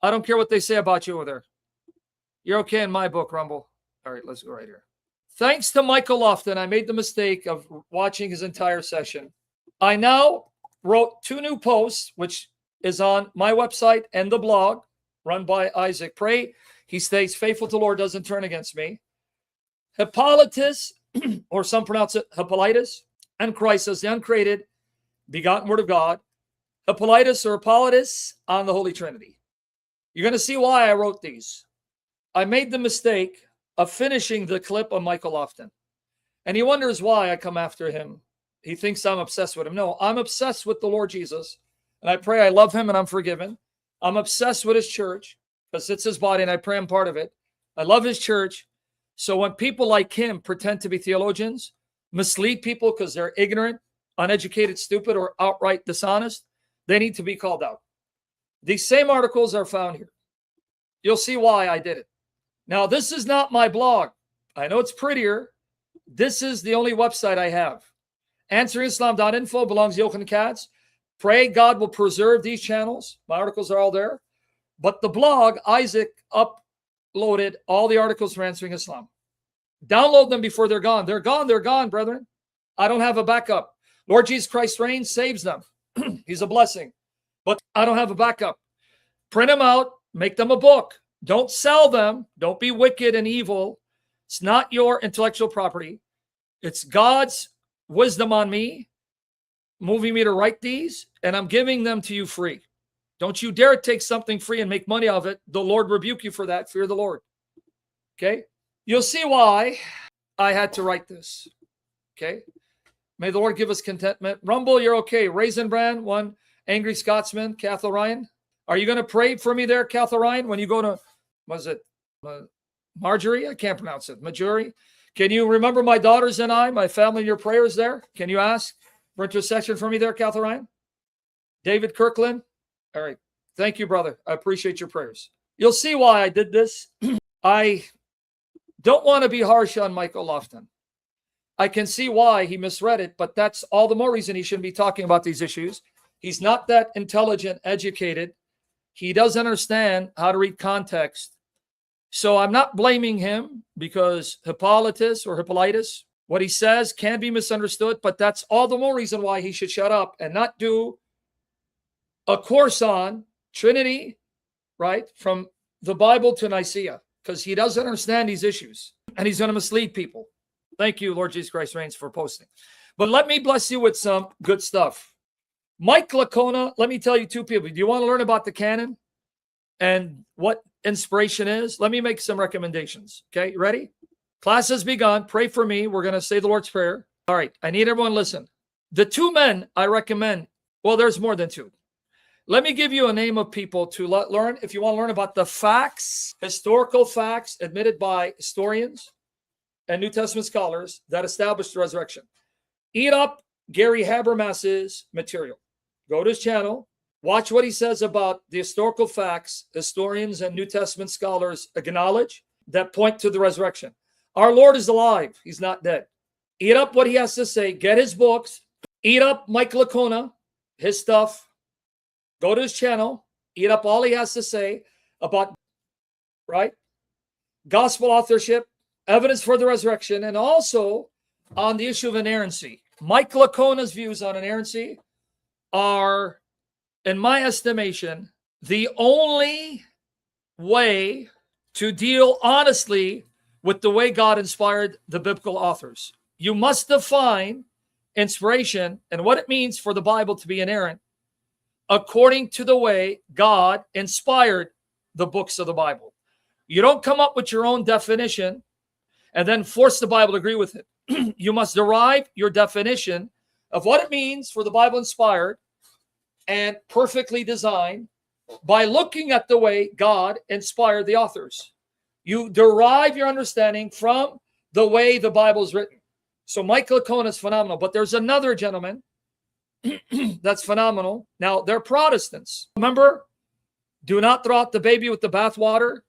I don't care what they say about you over there. You're okay in my book, Rumble. All right, let's go right here. Thanks to Michael Lofton, I made the mistake of watching his entire session. I now wrote 2 new posts, which is on my website and the blog run by Isaac. Pray he stays faithful to the Lord, doesn't turn against me. Hippolytus, or some pronounce it Hippolytus, and Christ as the uncreated, begotten word of God. Hippolytus or Hippolytus on the Holy Trinity. You're going to see why I wrote these. I made the mistake of finishing the clip on Michael Lofton. And he wonders why I come after him. He thinks I'm obsessed with him. No, I'm obsessed with the Lord Jesus. And I pray I love him and I'm forgiven. I'm obsessed with his church because it's his body and I pray I'm part of it. I love his church. So when people like him pretend to be theologians, mislead people because they're ignorant, uneducated, stupid, or outright dishonest, they need to be called out. These same articles are found here. You'll see why I did it. Now, this is not my blog. I know it's prettier. This is the only website I have. Answeringislam.info belongs to Jochen Katz. Pray God will preserve these channels. My articles are all there. But the blog, Isaac uploaded all the articles for Answering Islam. Download them before they're gone. They're gone, brethren. I don't have a backup. Lord Jesus Christ reigns, saves them. He's a blessing. But I don't have a backup. Print them out. Make them a book. Don't sell them. Don't be wicked and evil. It's not your intellectual property. It's God's wisdom on me, moving me to write these, and I'm giving them to you free. Don't you dare take something free and make money of it. The Lord rebuke you for that. Fear the Lord. Okay? You'll see why I had to write this. Okay? May the Lord give us contentment. Rumble, you're okay. Raisin Brand, one. Angry Scotsman, Kath Orion. Are you going to pray for me there, Kath Orion, when you go to, was it Marjorie? I can't pronounce it. Marjorie. Can you remember my daughters and I, my family, in your prayers there? Can you ask for intercession for me there, Kath Orion? David Kirkland. All right. Thank you, brother. I appreciate your prayers. You'll see why I did this. I don't want to be harsh on Michael Lofton. I can see why he misread it, but that's all the more reason he shouldn't be talking about these issues. He's not that intelligent, educated. He doesn't understand how to read context. So I'm not blaming him because Hippolytus, what he says can be misunderstood, but that's all the more reason why he should shut up and not do a course on Trinity, right, from the Bible to Nicaea, because he doesn't understand these issues and he's going to mislead people. Thank you, Lord Jesus Christ reigns, for posting. But let me bless you with some good stuff. Mike Lacona, let me tell you 2 people. Do you want to learn about the canon and what inspiration is? Let me make some recommendations. Okay, you ready? Class has begun. Pray for me. We're going to say the Lord's Prayer. All right, I need everyone to listen. The 2 men I recommend, well, there's more than 2. Let me give you a name of people to learn, if you want to learn about the facts, historical facts admitted by historians and New Testament scholars that establish the resurrection. Eat up Gary Habermas's material. Go to his channel. Watch what he says about the historical facts historians and New Testament scholars acknowledge that point to the resurrection. Our Lord is alive. He's not dead. Eat up what he has to say. Get his books. Eat up Mike Lacona, his stuff. Go to his channel. Eat up all he has to say about, right, gospel authorship, evidence for the resurrection, and also on the issue of inerrancy. Mike Lacona's views on inerrancy are, in my estimation, the only way to deal honestly with the way God inspired the biblical authors. You must define inspiration and what it means for the Bible to be inerrant according to the way God inspired the books of the Bible. You don't come up with your own definition and then force the Bible to agree with it. You must derive your definition of what it means for the Bible inspired and perfectly designed by looking at the way God inspired the authors. You derive your understanding from the way the Bible is written. So Michael Lacona is phenomenal, but there's another gentleman that's phenomenal. Now, they're Protestants. Remember, do not throw out the baby with the bathwater.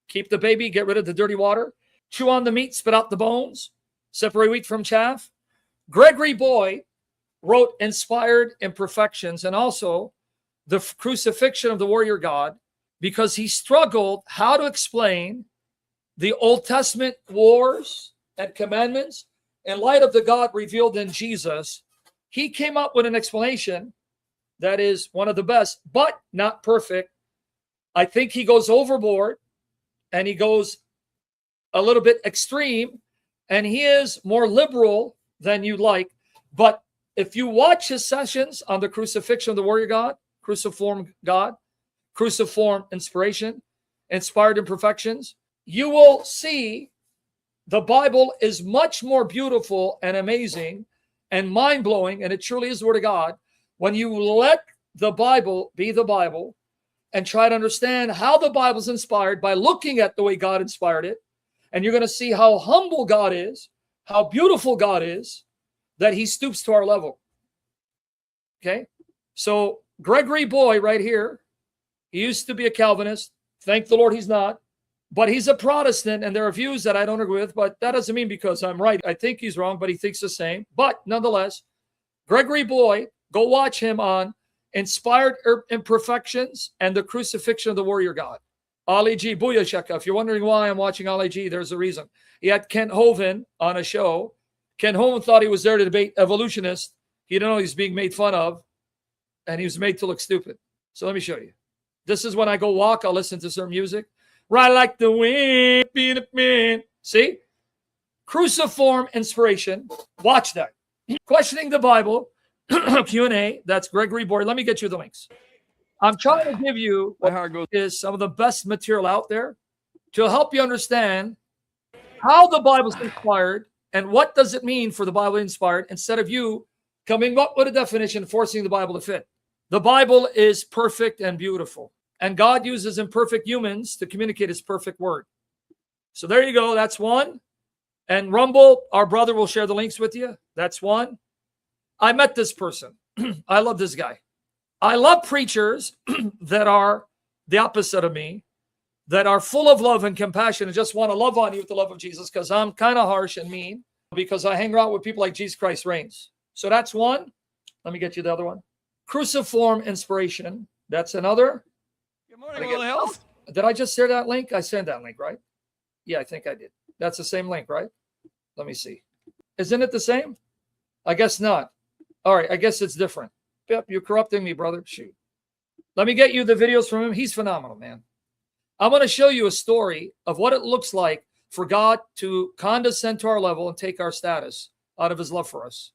Keep the baby, get rid of the dirty water. Chew on the meat, spit out the bones. Separate wheat from chaff. Gregory Boyd wrote Inspired Imperfections and also The Crucifixion of the Warrior God. because he struggled how to explain the Old Testament wars and commandments in light of the God revealed in Jesus. He came up with an explanation that is one of the best, but not perfect. I think he goes overboard and he goes a little bit extreme, and he is more liberal than you'd like. But if you watch his sessions on the crucifixion of the warrior God, cruciform God, cruciform inspiration, inspired imperfections, you will see the Bible is much more beautiful and amazing and mind-blowing, and it truly is the Word of God, when you let the Bible be the Bible and try to understand how the Bible is inspired by looking at the way God inspired it. And you're going to see how humble God is, how beautiful God is, that he stoops to our level. Okay? So Gregory Boyd right here, he used to be a Calvinist. Thank the Lord he's not. But he's a Protestant, and there are views that I don't agree with, but that doesn't mean because I'm right. I think he's wrong, but he thinks the same. But nonetheless, Gregory Boyd, go watch him on Inspired Imperfections and the Crucifixion of the Warrior God. Ali G. Booyah. If you're wondering why I'm watching Ali G, there's a reason. He had Kent Hovind on a show. Kent Hovind thought he was there to debate evolutionists. He didn't know he was being made fun of, and he was made to look stupid. So let me show you. This is when I go walk, I'll listen to some music. Ride like the wind, be the man. See? Cruciform inspiration. Watch that. Questioning the Bible, Q&A. That's Gregory Boyd. Let me get you the links. I'm trying to give you what is some of the best material out there to help you understand how the Bible is inspired and what does it mean for the Bible inspired, instead of you coming up with a definition, forcing the Bible to fit. The Bible is perfect and beautiful, and God uses imperfect humans to communicate his perfect word. So there you go. That's one. And Rumble, our brother, will share the links with you. That's one. I met this person. I love this guy. I love preachers that are the opposite of me, that are full of love and compassion and just want to love on you with the love of Jesus, because I'm kind of harsh and mean, because I hang out with people like Jesus Christ reigns. So that's one. Let me get you the other one. Cruciform inspiration. That's another. Good morning, Will Health. Did I just share that link? I sent that link, right? Yeah, I think I did. That's the same link, right? Let me see. Isn't it the same? I guess not. All right, I guess it's different. Yep, you're corrupting me, brother. Shoot. Let me get you the videos from him. He's phenomenal, man. I'm going to show you a story of what it looks like for God to condescend to our level and take our status out of his love for us.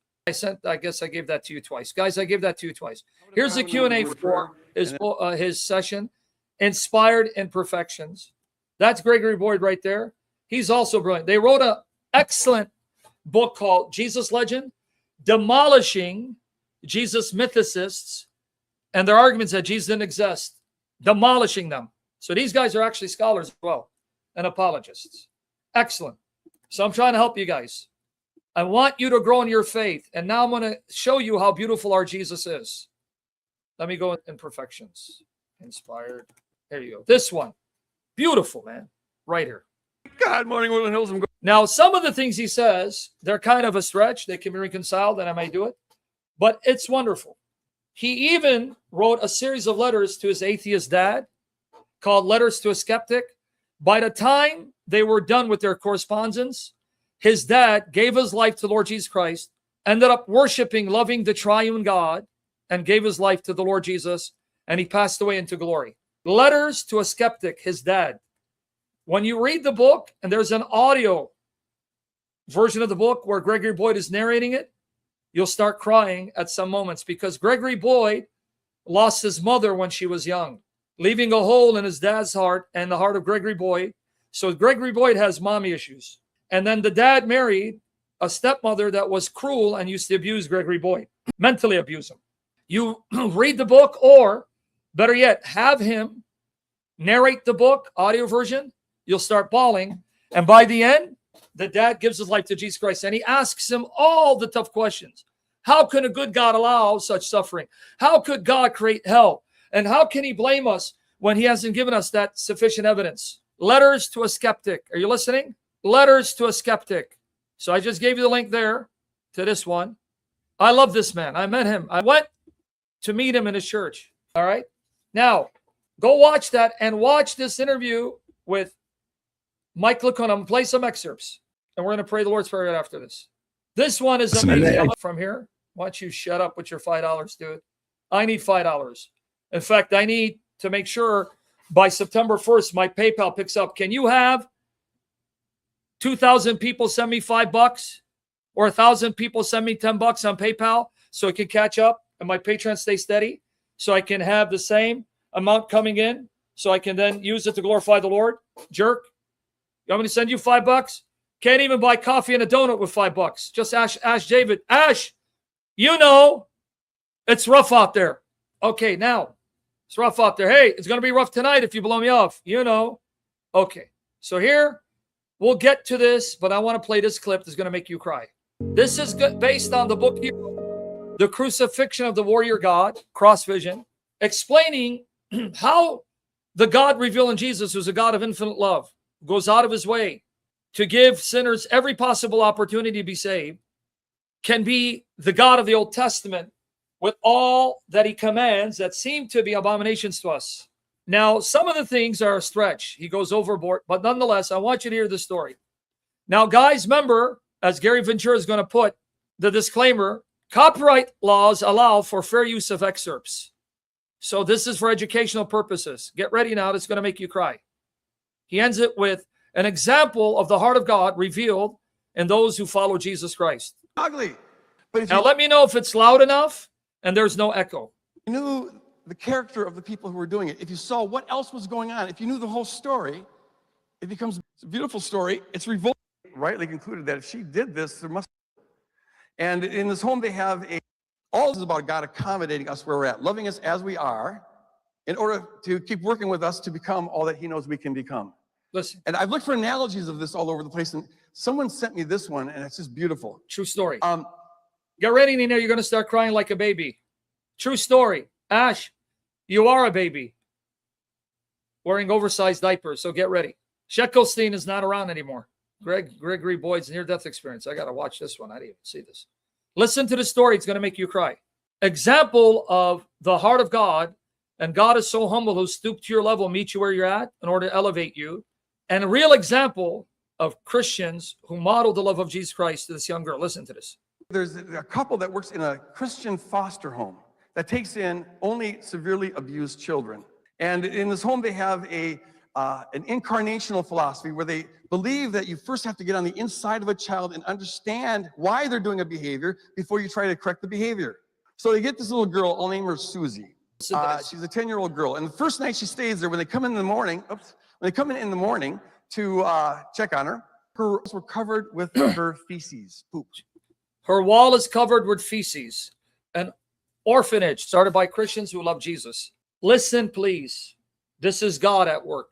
I guess I gave that to you twice. Guys, I gave that to you twice. Here's the Q&A for his session, Inspired Imperfections. That's Gregory Boyd right there. He's also brilliant. They wrote an excellent book called Jesus Legend, Demolishing Jesus Mythicists and their arguments that Jesus didn't exist, demolishing them. So these guys are actually scholars as well and apologists. Excellent. So I'm trying to help you guys. I want you to grow in your faith. And now I'm going to show you how beautiful our Jesus is. Let me go in perfections. Inspired. There you go. This one. Beautiful, man. Right here. God morning, Woodland Hills. Now, some of the things he says, they're kind of a stretch. They can be reconciled, and I may do it. But it's wonderful. He even wrote a series of letters to his atheist dad called Letters to a Skeptic. By the time they were done with their correspondence, his dad gave his life to Lord Jesus Christ, ended up worshiping, loving the triune God, and gave his life to the Lord Jesus, and he passed away into glory. Letters to a Skeptic, his dad. When you read the book, and there's an audio version of the book where Gregory Boyd is narrating it, you'll start crying at some moments, because Gregory Boyd lost his mother when she was young, leaving a hole in his dad's heart and the heart of Gregory Boyd. So Gregory Boyd has mommy issues. And then the dad married a stepmother that was cruel and used to abuse Gregory Boyd, mentally abuse him. You read the book, or better yet, have him narrate the book, audio version. You'll start bawling. And by the end, the dad gives his life to Jesus Christ, and he asks him all the tough questions. How can a good God allow such suffering? How could God create hell? And how can he blame us when he hasn't given us that sufficient evidence? Letters to a Skeptic. Are you listening? Letters to a Skeptic. So I just gave you the link there to this one. I love this man. I met him. I went to meet him in his church. All right. Now, Go watch that and watch this interview with Michael Lofton. I'm going to play some excerpts, and we're going to pray the Lord's Prayer right after this. This one is amazing. From here, why don't you shut up with your $5, dude? I need $5. In fact, I need to make sure by September 1st, my PayPal picks up. Can you have 2,000 people send me $5 or 1,000 people send me $10 on PayPal so it can catch up and my Patreon stay steady so I can have the same amount coming in so I can then use it to glorify the Lord? Jerk. You want me to send you $5? Can't even buy coffee and a donut with $5. Just ask David. Ash, you know it's rough out there. Okay, now it's rough out there. Hey, it's going to be rough tonight if you blow me off. You know. Okay, so here we'll get to this, but I want to play this clip that's going to make you cry. This is based on the book here, The Crucifixion of the Warrior God, Cross Vision, explaining how the God revealed in Jesus, who's a God of infinite love, goes out of his way to give sinners every possible opportunity to be saved, can be the God of the Old Testament with all that he commands that seem to be abominations to us. Now, some of the things are a stretch. He goes overboard, but nonetheless, I want you to hear the story. Now, guys, remember, as Gary Ventura is going to put the disclaimer, copyright laws allow for fair use of excerpts. So this is for educational purposes. Get ready now. It's going to make you cry. He ends it with an example of the heart of God revealed in those who follow Jesus Christ. Ugly. But if Now, you let me know if it's loud enough and there's no echo. knew the character of the people who were doing it, if you saw what else was going on, if you knew the whole story, it becomes a beautiful story. It's revolting. Rightly concluded that if she did this, there must. And in this home, they have all this is about God accommodating us where we're at, loving us as we are, in order to keep working with us to become all that he knows we can become. Listen, And I've looked for analogies of this all over the place, and someone sent me this one, and it's just beautiful. true story. Um, Get ready, Nina. You're going to start crying like a baby. True story. Ash, you are a baby wearing oversized diapers, so get ready. Sheckelstein is not around anymore. Gregory Boyd's near-death experience. I got to watch this one. I didn't even see this. Listen to the story. It's going to make you cry. Example of the heart of God, and God is so humble, he'll stoop to your level, meet you where you're at in order to elevate you. And a real example of Christians who model the love of Jesus Christ to this young girl. Listen to this. There's a couple that works in a Christian foster home that takes in only severely abused children. And in this home, they have an incarnational philosophy where they believe that you first have to get on the inside of a child and understand why they're doing a behavior before you try to correct the behavior. So they get this little girl, I'll name her Susie. She's a 10-year-old girl. And the first night she stays there, when they come in the morning, to check on her, her walls were covered with her feces, poop. Her wall is covered with feces. An orphanage started by Christians who love Jesus. Listen, please. This is God at work.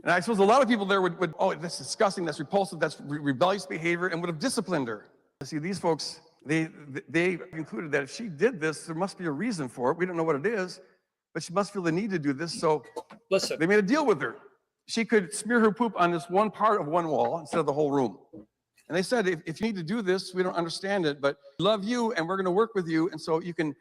And I suppose a lot of people there would oh, that's disgusting, that's repulsive, that's rebellious behavior, and would have disciplined her. See, these folks, they concluded that if she did this, there must be a reason for it. We don't know what it is, but she must feel the need to do this. So Listen, they made a deal with her. She could smear her poop on this one part of one wall instead of the whole room. And they said, if you need to do this, we don't understand it, but we love you and we're going to work with you. And so you can